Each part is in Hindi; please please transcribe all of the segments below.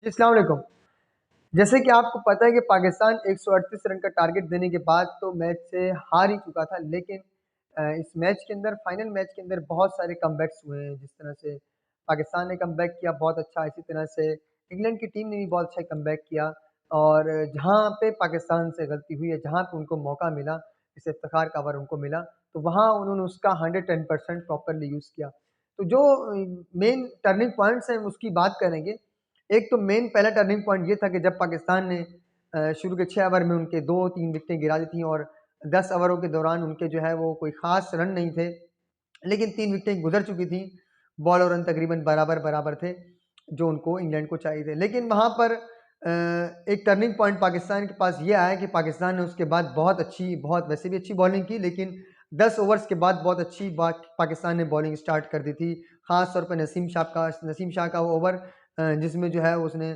जी, अस्सलाम वालेकुम। जैसे कि आपको पता है कि पाकिस्तान 138 रन का टारगेट देने के बाद तो मैच से हार ही चुका था, लेकिन इस मैच के अंदर फाइनल मैच के अंदर बहुत सारे कमबैक्स हुए हैं। जिस तरह से पाकिस्तान ने कमबैक किया बहुत अच्छा, इसी तरह से इंग्लैंड की टीम ने भी बहुत अच्छा कमबैक किया और जहाँ पे पाकिस्तान से गलती हुई है, जहाँ पे उनको मौका मिला, इस इफ्तिखार का ओवर उनको मिला, तो वहाँ उन्होंने उसका 110% प्रॉपर्ली यूज़ किया। तो जो मेन टर्निंग पॉइंट्स हैं, उसकी बात करेंगे। एक तो मेन पहला टर्निंग पॉइंट ये था कि जब पाकिस्तान ने शुरू के 6 ओवर में उनके 2-3 विकेटें गिरा दी थी और 10 ओवरों के दौरान उनके जो है वो कोई ख़ास रन नहीं थे, लेकिन 3 विकेटें गुज़र चुकी थी, बॉल और रन तकरीबन बराबर-बराबर थे, जो उनको इंग्लैंड को चाहिए थे। लेकिन वहाँ पर एक टर्निंग पॉइंट पाकिस्तान के पास ये आया कि पाकिस्तान ने उसके बाद बहुत अच्छी बहुत वैसे भी अच्छी बॉलिंग की, लेकिन 10 ओवर्स के बाद बहुत अच्छी बात पाकिस्तान ने बॉलिंग स्टार्ट कर दी थी। ख़ास तौर पे नसीम शाह का वो ओवर जिसमें जो है उसने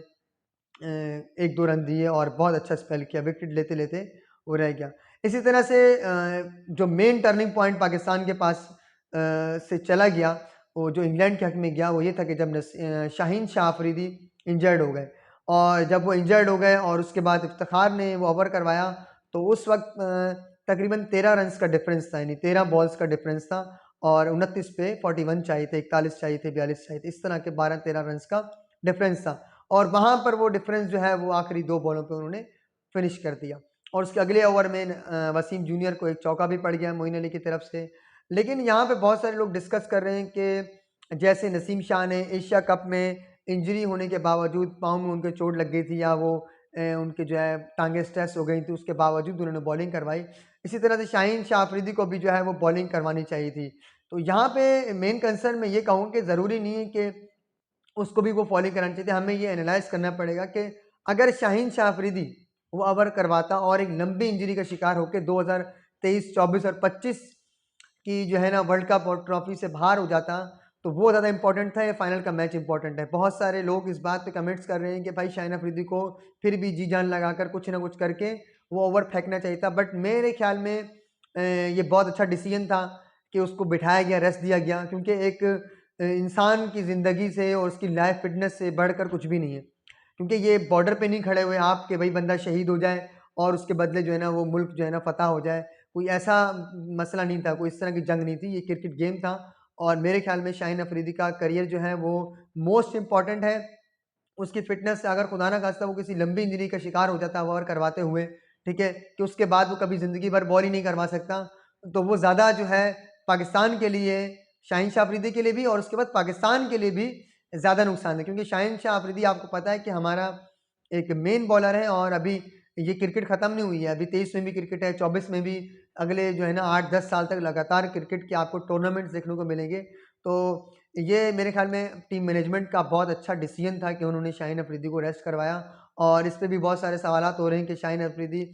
1-2 रन दिए और बहुत अच्छा स्पेल किया, विकेट लेते-लेते वो रह गया। इसी तरह से जो मेन टर्निंग पॉइंट पाकिस्तान के पास से चला गया, वो जो इंग्लैंड के हक में गया, वो ये था कि जब शाहीन शाह अफरीदी इंजर्ड हो गए और जब वो इंजर्ड हो गए और उसके बाद इफ्तिखार ने वो ओवर करवाया, तो उस वक़्त तकरीबन 13 रन्स का डिफ़रेंस था, यानी 13 बॉल्स का डिफ़रेंस था और 29 पे 41 चाहिए थे, 41 चाहिए थे, 42 चाहिए थे, इस तरह के 12-13 रन्स का डिफ़रेंस था। और वहाँ पर वो डिफ़रेंस जो है वो आखिरी 2 बॉलों पे उन्होंने फ़िनिश कर दिया और उसके अगले ओवर में वसीम जूनियर को एक चौका भी पड़ गया मोइन अली की तरफ से। लेकिन यहाँ पे बहुत सारे लोग डिस्कस कर रहे हैं कि जैसे नसीम शाह ने एशिया कप में इंजरी होने के बावजूद पाँव में उनके चोट लग गई थी या वो उनके जो है टाँगें स्ट्रेस हो गई थी, उसके बावजूद उन्होंने बॉलिंग करवाई। इसी तरह से शाहीन शाह अफरीदी को भी जो है वो बॉलिंग करवानी चाहिए थी। तो यहाँ पे मेन कंसर्न मैं ये कहूँ कि ज़रूरी नहीं है कि उसको भी वो फॉलो कराना चाहिए। हमें ये एनालाइज़ करना पड़ेगा कि अगर शाहीन शाह अफरीदी वो ओवर करवाता और एक लंबी इंजरी का शिकार होके 2023, 24 और 25 की जो है ना वर्ल्ड कप और ट्रॉफी से बाहर हो जाता, तो वो ज़्यादा इंपॉर्टेंट था या फाइनल का मैच इंपॉर्टेंट है। बहुत सारे लोग इस बात पे कमेंट्स कर रहे हैं कि भाई शाहीन अफरीदी को फिर भी जी जान लगाकर कुछ ना कुछ करके वो ओवर फेंकना चाहिए था। बट मेरे ख्याल में ये बहुत अच्छा डिसीजन था कि उसको बिठाया गया, रेस्ट दिया गया क्योंकि एक इंसान की ज़िंदगी से और उसकी लाइफ फिटनेस से बढ़कर कुछ भी नहीं है। क्योंकि ये बॉर्डर पे नहीं खड़े हुए आप कि भाई बंदा शहीद हो जाए और उसके बदले जो है ना वो मुल्क जो है ना फ़तह हो जाए। कोई ऐसा मसला नहीं था, कोई इस तरह की जंग नहीं थी, ये क्रिकेट गेम था और मेरे ख़्याल में शाहीन अफरीदी का करियर जो है वो मोस्ट इम्पॉर्टेंट है। उसकी फ़िटनेस से अगर खुदा ना ख़ास्ता वो किसी लंबी इंजरी का शिकार हो जाता ओवर करवाते हुए, ठीक है? कि उसके बाद वो कभी ज़िंदगी भर बॉल ही नहीं करवा सकता, तो वो ज़्यादा जो है पाकिस्तान के लिए, शाहीन शाह अफरीदी के लिए भी और उसके बाद पाकिस्तान के लिए भी ज़्यादा नुकसान है। क्योंकि शाहीन शाह अफरीदी आपको पता है कि हमारा एक मेन बॉलर है और अभी ये क्रिकेट ख़त्म नहीं हुई है। अभी 23 में भी क्रिकेट है, 24 में भी अगले जो है ना 8-10 साल तक लगातार क्रिकेट के आपको टूर्नामेंट्स देखने को मिलेंगे। तो ये मेरे ख़्याल में टीम मैनेजमेंट का बहुत अच्छा डिसीजन था कि उन्होंने शाहीन अफरीदी को रेस्ट करवाया और इस पे भी बहुत सारे सवालात हो रहे हैं कि शाहीन अफरीदी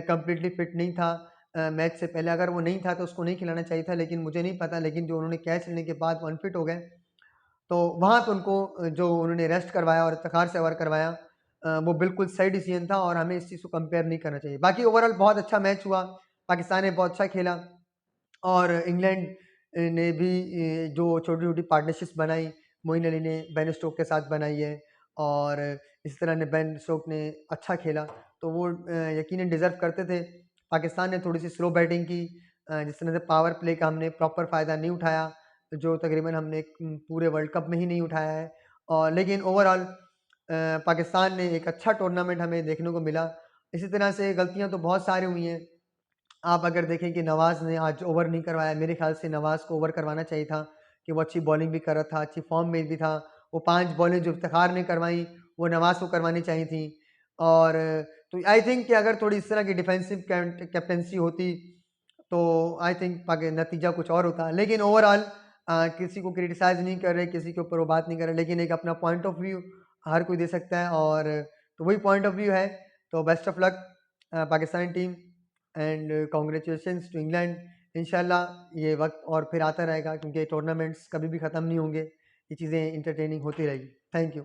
कंप्लीटली फिट नहीं था मैच से पहले। अगर वो नहीं था तो उसको नहीं खिलाना चाहिए था, लेकिन मुझे नहीं पता। लेकिन जो उन्होंने कैच लेने के बाद वो अनफिट हो गए, तो वहाँ पे उनको जो उन्होंने रेस्ट करवाया और इफ्तिखार से ओवर करवाया वो बिल्कुल सही डिसीजन था और हमें इस चीज़ को कंपेयर नहीं करना चाहिए। बाकी ओवरऑल बहुत अच्छा मैच हुआ, पाकिस्तान ने बहुत अच्छा खेला और इंग्लैंड ने भी जो छोटी-छोटी पार्टनरशिप्स बनाई, मोइन अली ने बेन स्टोक्स के साथ बनाई है और इस तरह ने बेन स्टोक्स ने अच्छा खेला, तो वो यकीनन डिज़र्व करते थे। पाकिस्तान ने थोड़ी-सी स्लो बैटिंग की जिस तरह से पावर प्ले का हमने प्रॉपर फ़ायदा नहीं उठाया, जो तकरीबन हमने पूरे वर्ल्ड कप में ही नहीं उठाया है और लेकिन ओवरऑल पाकिस्तान ने एक अच्छा टूर्नामेंट हमें देखने को मिला। इसी तरह से गलतियाँ तो बहुत सारी हुई हैं। आप अगर देखें कि नवाज़ ने आज ओवर नहीं करवाया, मेरे ख़्याल से नवाज़ को ओवर करवाना चाहिए था कि वो अच्छी बॉलिंग भी कर रहा था, अच्छी फ़ॉर्म में भी था। वो 5 बॉलें जो इफ्तिखार ने करवाई, वो नवाज़ को करवानी चाहिए थी और तो आई थिंक कि अगर थोड़ी इस तरह की डिफेंसिव कैप्टेंसी होती, तो आई थिंक पाकि नतीजा कुछ और होता। लेकिन ओवरऑल किसी को क्रिटिसाइज़ नहीं कर रहे, किसी के ऊपर वो बात नहीं कर रहे, लेकिन एक अपना पॉइंट ऑफ व्यू हर कोई दे सकता है और तो वही पॉइंट ऑफ व्यू है। तो best of luck Pakistani team and congratulations to England. इंशाल्लाह ये वक़्त और फिर आता रहेगा क्योंकि टूर्नामेंट्स कभी भी ख़त्म नहीं होंगे। ये चीज़ें एंटरटेनिंग होती रहेगी। Thank you.